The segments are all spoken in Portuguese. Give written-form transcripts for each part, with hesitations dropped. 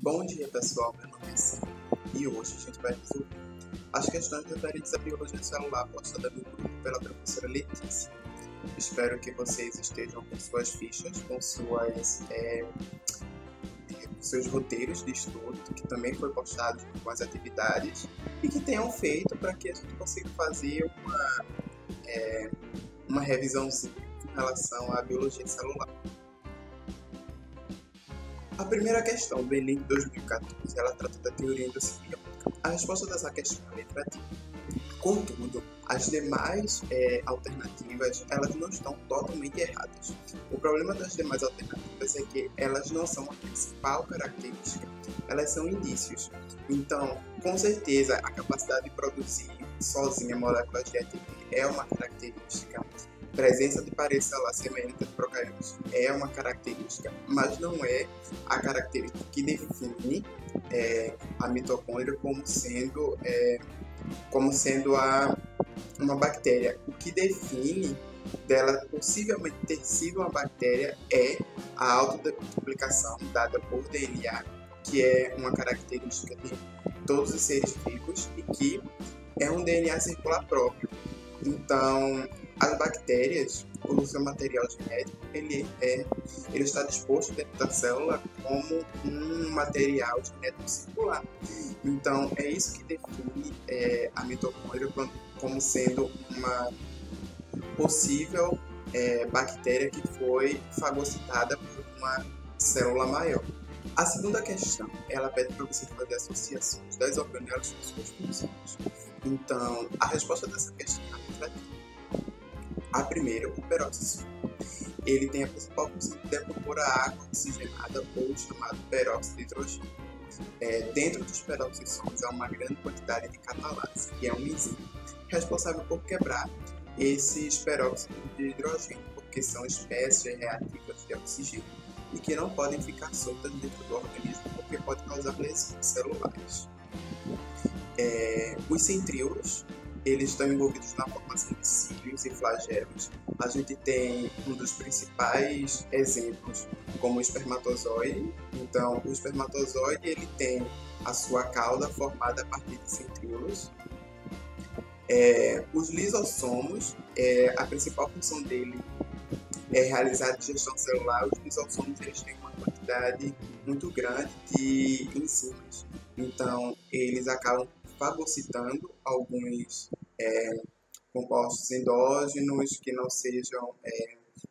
Bom dia pessoal, meu nome é Sam e hoje a gente vai resolver as questões referentes à biologia celular postada no grupo pela professora Letícia. Espero que vocês estejam com suas fichas, com seus roteiros de estudo, que também foi postado com as atividades e que tenham feito para que a gente consiga fazer uma revisãozinha em relação à biologia celular. A primeira questão do Enem de 2014, ela trata da teoria endossimbiótica. A resposta dessa questão é a letra D. Contudo, as demais alternativas, elas não estão totalmente erradas. O problema das demais alternativas é que elas não são a principal característica, elas são indícios. Então, com certeza, a capacidade de produzir sozinha moléculas de ATP é uma característica. Presença de parede celular semelhante de procariotos é uma característica, mas não é a característica que define a mitocôndria como sendo uma bactéria. O que define dela possivelmente ter sido uma bactéria é a autodeplicação dada por DNA, que é uma característica de todos os seres vivos e que é um DNA circular próprio. Então, as bactérias, o seu material genético, ele está disposto dentro da célula como um material genético circular. Então, é isso que define a mitocôndria como sendo uma possível bactéria que foi fagocitada por uma célula maior. A segunda questão, ela pede para você fazer associações das organelas com suas funções. Então, a resposta dessa questão é a letra D. A primeira, o peróxido. Ele tem a principal função de decompor a água oxigenada ou chamado peróxido de hidrogênio. Dentro dos peróxidos há uma grande quantidade de catalase, que é uma enzima responsável por quebrar esses peróxidos de hidrogênio, porque são espécies reativas de oxigênio e que não podem ficar soltas dentro do organismo porque pode causar lesões celulares. Os centríolos, eles estão envolvidos na formação de cílios e flagelos. A gente tem um dos principais exemplos como o espermatozoide. Então, o espermatozoide ele tem a sua cauda formada a partir de centríolos. Os lisossomos, a principal função dele é realizar a digestão celular. Os lisossomos eles têm uma quantidade muito grande de enzimas. Então, eles acabam fagocitando alguns compostos endógenos que não sejam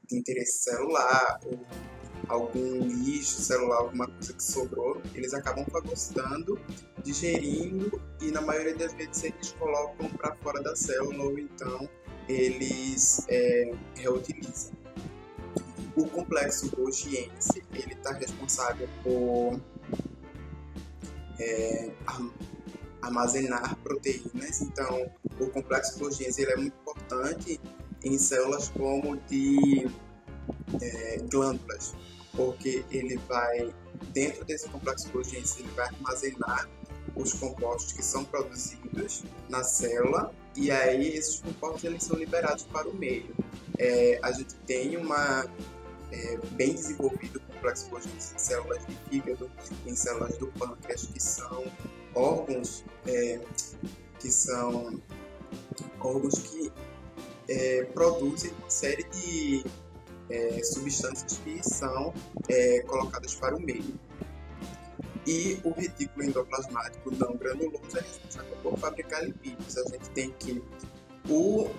de interesse celular ou algum lixo celular, alguma coisa que sobrou, eles acabam fagocitando, digerindo e na maioria das vezes eles colocam para fora da célula ou então eles reutilizam. O complexo Golgiense, ele está responsável por armazenar proteínas. Então, o complexo Golgiense ele é muito importante em células como de glândulas, porque ele vai, dentro desse complexo Golgiense, ele vai armazenar os compostos que são produzidos na célula e aí esses compostos eles são liberados para o meio. A gente tem bem desenvolvido o complexo Golgiense em células de fígado, em células do pâncreas, que são órgãos que produzem uma série de substâncias que são colocadas para o meio. E o retículo endoplasmático não granuloso é responsável por fabricar lipídios. A gente tem que o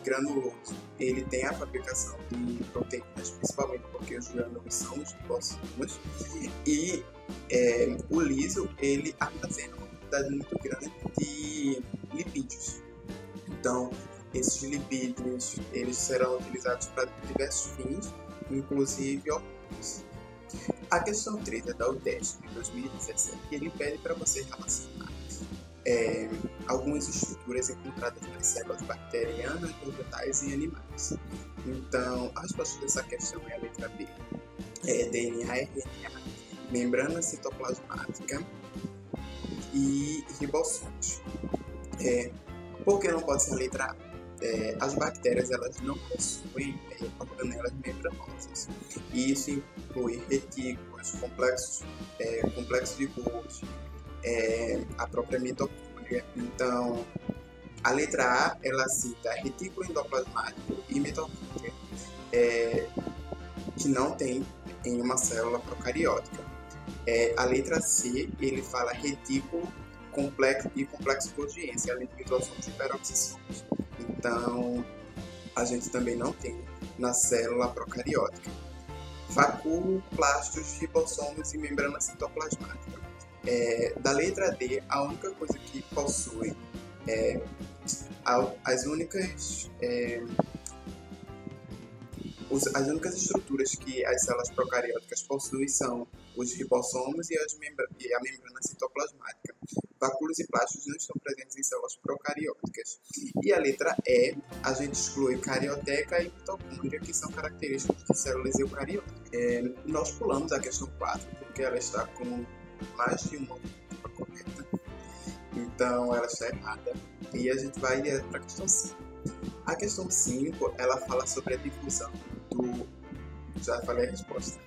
granuloso ele tem a fabricação de proteínas, principalmente porque os grânulos são os lipossomos, e o liso ele armazena uma quantidade muito grande de lipídios. Então, esses lipídios eles serão utilizados para diversos fins, inclusive hormônios. A questão 3 é da UDESC, de 2017, e ele pede para você relacionar algumas estruturas encontradas nas células bacterianas, vegetais e animais. Então, a resposta dessa questão é a letra B. DNA, RNA, membrana citoplasmática e ribossomos. Por que não pode ser a letra A? as bactérias elas não possuem organelas membranosas. E isso inclui retículos, complexos de Golgi, a própria mitocôndria. Então, a letra A, ela cita retículo endoplasmático e mitocôndria, que não tem em uma célula procariótica. A letra C, ele fala retículo e complexo golgiense, além de lisossomos e peroxissomos. Então, a gente também não tem na célula procariótica. Vacúolo, plastos, ribossomos e membrana citoplasmática. Da letra D, a única coisa que possui as únicas estruturas que as células procarióticas possuem são os ribossomos e a membrana citoplasmática. Vacúolos e plastos não estão presentes em células procarióticas. E a letra E, a gente exclui carioteca e mitocôndria, que são características de células eucarióticas. Nós pulamos a questão 4, porque ela está com mais de uma correta. Então, ela está errada. E a gente vai para a questão 5. A questão 5, ela fala sobre a difusão do... Já falei a resposta.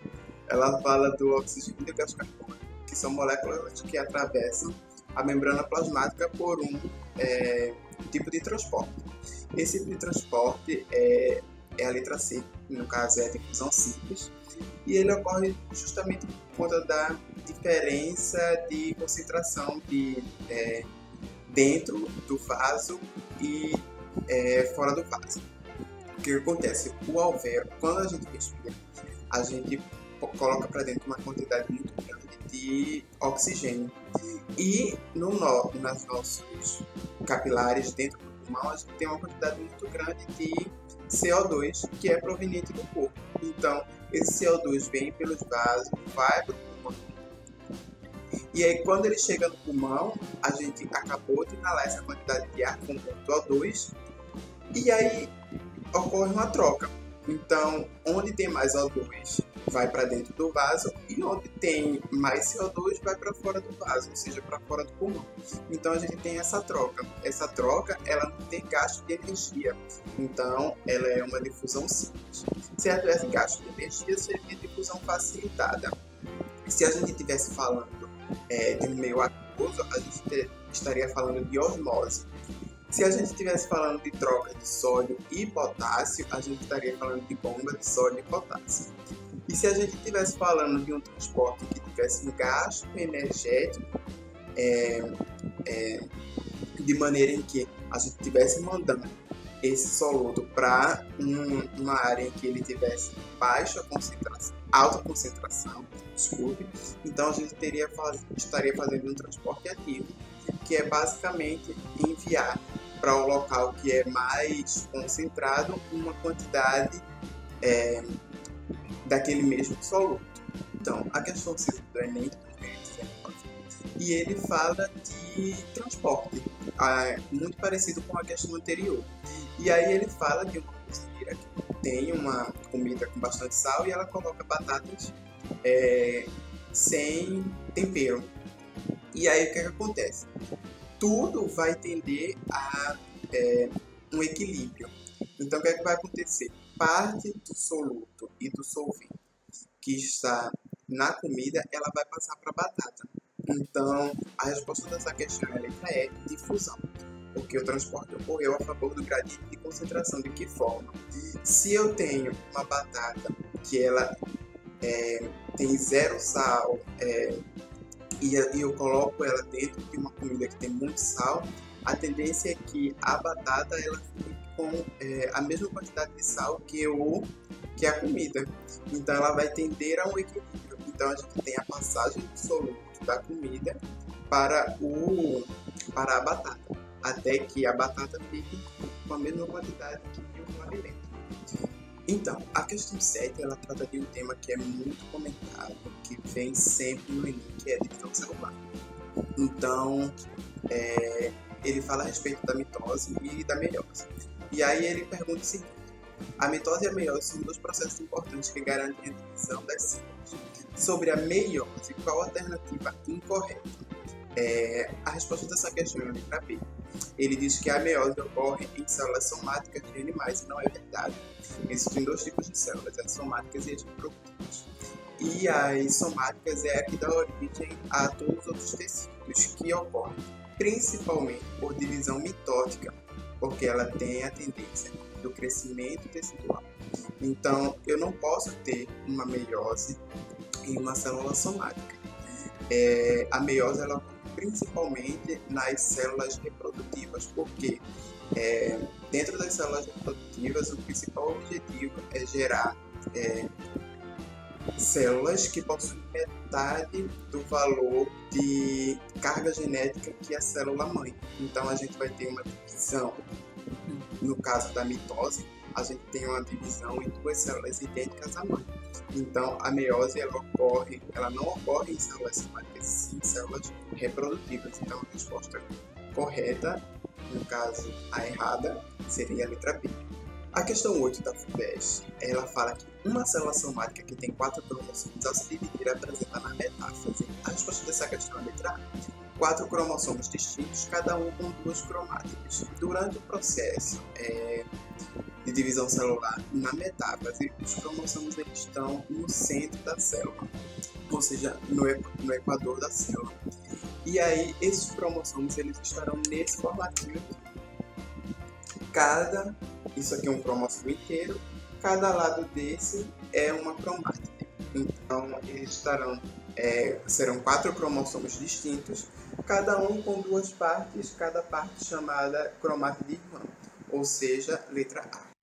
Ela fala do oxigênio e do gás carbônico, que são moléculas que atravessam a membrana plasmática por um tipo de transporte. Esse tipo de transporte é a letra C, no caso é a difusão simples, e ele ocorre justamente por conta da diferença de concentração dentro do vaso e fora do vaso. O que acontece? O alvéolo, quando a gente respira, a gente coloca para dentro uma quantidade muito grande de oxigênio. E nas nossos capilares dentro do pulmão, a gente tem uma quantidade muito grande de CO2 que é proveniente do corpo. Então, esse CO2 vem pelos vasos, vai para o pulmão. E aí, quando ele chega no pulmão, a gente acabou de inalar essa quantidade de ar com O2, e aí ocorre uma troca. Então, onde tem mais O2 vai para dentro do vaso, e onde tem mais CO2 vai para fora do vaso, ou seja, para fora do pulmão. Então, a gente tem essa troca. Essa troca, ela não tem gasto de energia. Então, ela é uma difusão simples. Se ela tivesse gasto de energia, seria difusão facilitada. Se a gente estivesse falando de um meio aquoso, a gente estaria falando de osmose. Se a gente estivesse falando de troca de sódio e potássio, a gente estaria falando de bomba de sódio e potássio. E se a gente estivesse falando de um transporte que tivesse um gasto energético, de maneira em que a gente estivesse mandando esse soluto para uma área em que ele tivesse alta concentração, então a gente estaria fazendo um transporte ativo, que é basicamente enviar para o local que é mais concentrado uma quantidade daquele mesmo soluto. Então, a questão 5 do Enem e ele fala de transporte, muito parecido com a questão anterior. E aí ele fala de uma cozinheira que tem uma comida com bastante sal e ela coloca batatas sem tempero. E aí o que acontece? Tudo vai tender a um equilíbrio. Então o que vai acontecer? Parte do soluto e do solvente que está na comida, ela vai passar para a batata. Então, a resposta dessa questão é a letra E, difusão, porque o transporte ocorreu a favor do gradiente de concentração. De que forma? Se eu tenho uma batata que ela tem zero sal e eu coloco ela dentro de uma comida que tem muito sal, a tendência é que a batata ela fique com a mesma quantidade de sal que a comida. Então, ela vai tender a um equilíbrio. Então, a gente tem a passagem do soluto da comida para a batata, até que a batata fique com a mesma quantidade que o alimento. Então, a questão 7, ela trata de um tema que é muito comentado, que vem sempre no Enem, que é a divisão celular. Então, ele fala a respeito da mitose e da meiose. E aí ele pergunta o seguinte: a mitose e a meiose são dois processos importantes que garantem a divisão das células. Sobre a meiose, qual a alternativa incorreta? A resposta dessa questão é a letra B. ele diz que a meiose ocorre em células somáticas de animais, e não é verdade. Existem dois tipos de células, as somáticas e as reprodutivas. E as somáticas é a que dá origem a todos os outros tecidos, que ocorrem principalmente por divisão mitótica, porque ela tem a tendência do crescimento tecidual. Então, eu não posso ter uma meiose em uma célula somática. A meiose ela ocorre principalmente nas células reprodutivas, porque dentro das células reprodutivas o principal objetivo é gerar células que possuem metade do valor de carga genética que a célula mãe. Então a gente vai ter uma divisão, no caso da mitose, a gente tem uma divisão em duas células idênticas à mãe. Então a meiose ela não ocorre em células somáticas, sim em células reprodutivas. Então a resposta correta, no caso a errada, seria a letra B. A questão 8 da FUVEST, ela fala que uma célula somática que tem 4 cromossomos, ao se dividir, apresenta na metáfase. A resposta dessa questão é a letra A. 4 cromossomos distintos, cada um com 2 cromáticos. Durante o processo de divisão celular na metáfase, os cromossomos eles estão no centro da célula, ou seja, no equador da célula. E aí, esses cromossomos eles estarão nesse formativo. Isso aqui é um cromossomo inteiro, cada lado desse é uma cromática. Então, eles serão 4 cromossomos distintos, cada um com 2 partes, cada parte chamada cromátide irmã, ou seja, letra A.